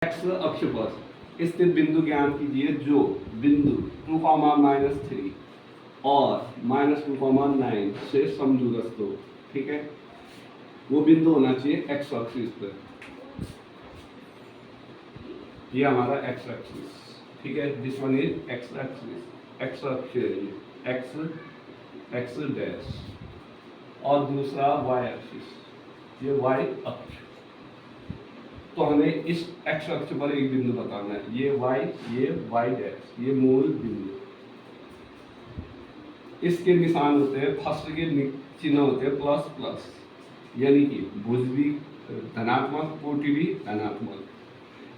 X अक्ष पर स्थित बिंदु ज्ञात कीजिए जो बिंदु 2,-3 और -2,9 से समदूरस्थ हो। ठीक है, वो बिंदु होना चाहिए एक्स एक्सिस पर। ये हमारा एक्स एक्सिस, ठीक है, this one is x axis, x अक्ष है ये, एक्स एक्स डैश, और दूसरा वाई एक्सिस, ये वाई अक्ष। तो हमें इस एक्स अक्ष पर एक बिंदु बताना है, ये वाई डैश, ये मूल बिंदु। इसके निशान होते हैं, फर्स्ट के चिन्ह होते हैं प्लस प्लस, यानी कि भुज भी धनात्मक, कोटि भी धनात्मक।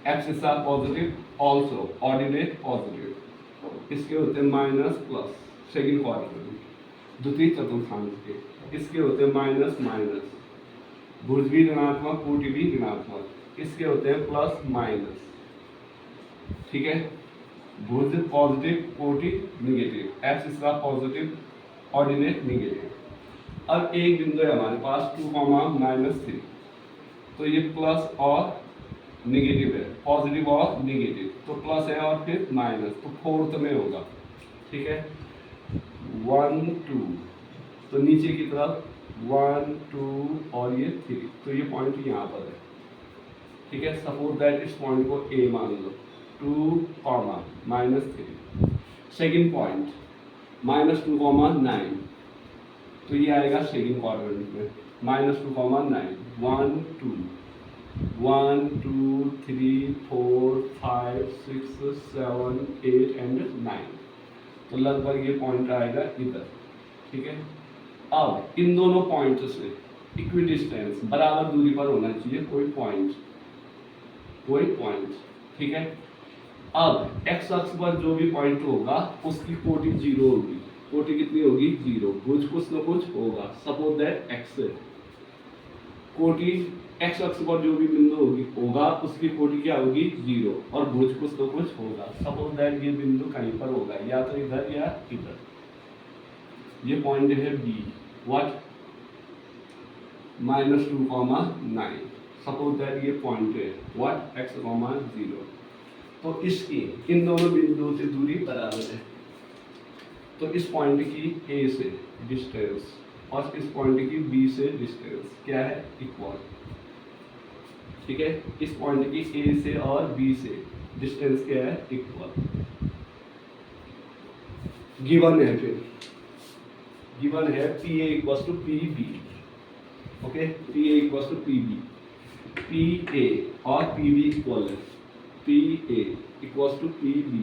Axis are positive also, ordinate positive. इसके होते हैं माइनस प्लस, सेकंड क्वाड्रेंट, द्वितीय चतुर्थांश के। इसके होते हैं माइनस माइनस, भुज भी ऋणात्मक, कोटि भी ऋणात्मक। इसके होते हैं प्लस माइनस, ठीक है, भुज पॉजिटिव, कोटि निगेटिव। एक्सिस का पॉजिटिव, ऑर्डिनेट निगेटिव। अब एक बिंदु है हमारे पास 2,-3, तो ये प्लस और निगेटिव है, पॉजिटिव और निगेटिव, तो प्लस है और फिर माइनस, तो फोर्थ में होगा। ठीक है, 1 2, तो नीचे की तरफ 1 2 और ये 3, तो ये पॉइंट यहाँ पर है। ठीक है, सपोज दैट इस पॉइंट को ए मान लो, 2,-3। सेकेंड पॉइंट -2,9, तो ये आएगा सेकेंड क्वाड्रेंट में, -2,9, 1 2 1 2 3 4 5 6 7 8 एंड 9, तो लगभग ये पॉइंट आएगा इधर। ठीक है, अब इन दोनों पॉइंट से इक्विडिस्टेंस, बराबर दूरी पर होना चाहिए कोई पॉइंट। ठीक है, अब एक्स अक्ष पर जो भी पॉइंट होगा उसकी कोटि 0 होगी। कोटि कितनी होगी? 0। भुज कुछ न कुछ होगा, सपोज दैट एक्स है। कोटि एक्स अक्ष पर जो भी बिंदु होगा उसकी कोटि क्या होगी? 0, और भुज कुछ न कुछ होगा, सपोज दैट ये बिंदु कहीं पर होगा, या तो इधर या इधर। ये पॉइंट है बी, व्हाट? -2,9, सपोज दैट ये पॉइंट है व्हाट? x, 0। तो इसकी इन दोनों बिंदुओं से दूरी बराबर है, तो इस पॉइंट की a से डिस्टेंस और इस पॉइंट की b से डिस्टेंस क्या है? इक्वल। ठीक है, इस पॉइंट की a से और b से डिस्टेंस क्या है? इक्वल। गिवन है, फिर गिवन है PA = PB। Okay, PA = PB, PA और PB इक्वल है, PA = PB।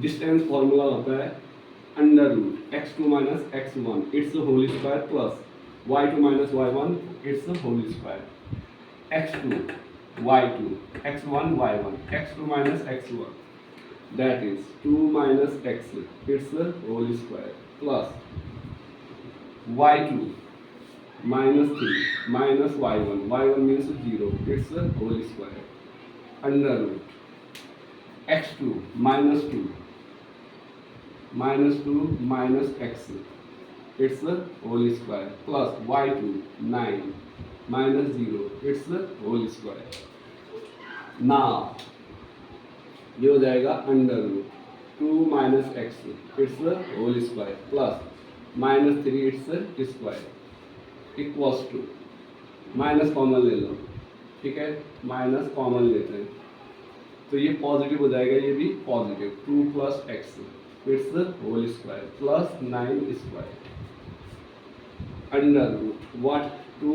डिस्टेंस फॉर्मूला होता है √x2 - x1 its whole square plus y2 - y1 its whole square। x2 y2, x1 y1, x2 - x1, that is 2 - x its whole square plus y2 -3 minus y1, y1 means 0, it's a whole square, √x2 -2 minus x, it's a whole square plus y2 9 minus 0, it's a whole square। now ये हो जाएगा √2 - x, it's a whole square plus -3, it's a square, equals to, minus common ले लो। ठीक है, minus common लेते हैं तो ये पॉजिटिव हो जाएगा, ये भी positive, 2 + x it's whole square plus 9 square √what 2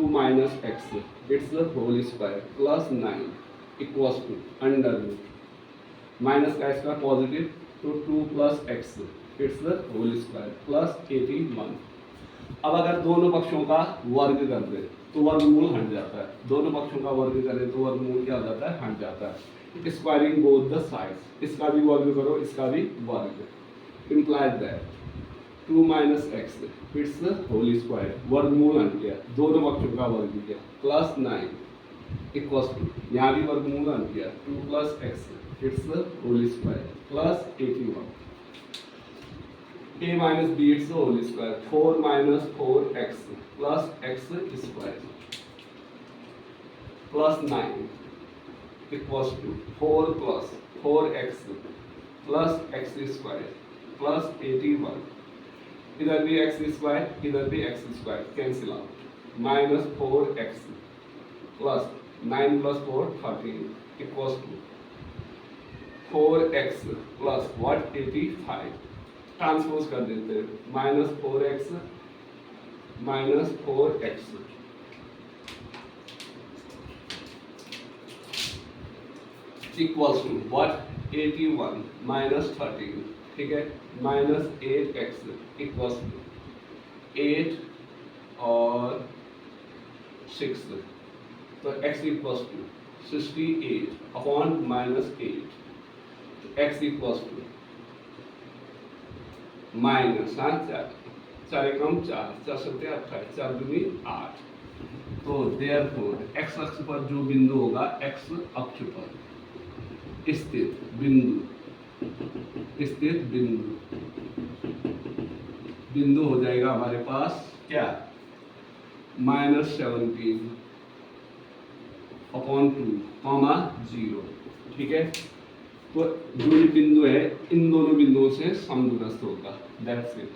- x it's whole square plus 9 equals to minus का स्क्वायर पॉजिटिव, तो 2 + x it's whole square plus 81। अब अगर दोनों पक्षों का वर्ग कर दे तो वर्गमूल हट जाता है, दोनों पक्षों का वर्ग करें तो वर्गमूल क्या हो जाता है? हट जाता है। स्क्वायरिंग बोथ द साइड्स, इसका भी वर्ग करो, इसका भी वर्ग, implies that 2 - x it's whole square, वर्गमूल हट गया, दोनों पक्षों का वर्ग किया, प्लस 9 इक्वल्स टू, यहाँ भी वर्गमूल हट गया, 2 + x it's whole square plus 81। a - b its whole square, 4 - 4x plus x square plus 9 equals to 4 plus 4x plus x square plus 81, इधर भी एक्स स्क्वायर इधर भी x square cancel out, minus 4x plus 9 plus 4 13 equals to 4x plus what 85, transpose कर देते हैं, minus 4x equals to what 81 minus 13, ठीक है, minus 8x equals to 8 और 6, तो x equals to 68 upon minus 8, तो x इक्वल्स टू माइनस 4 एकम 4 4 सत्ते 28 4 दूनी 8, तो देयरफॉर x अक्ष पर जो बिंदु होगा x अक्ष पर स्थित बिंदु हो जाएगा हमारे पास क्या, -17 अपॉन 2 कॉमा 0, ठीक है। तो जो ये बिंदु है इन दोनों बिंदुओं से समदूरस्थ होगा, दैट्स इट।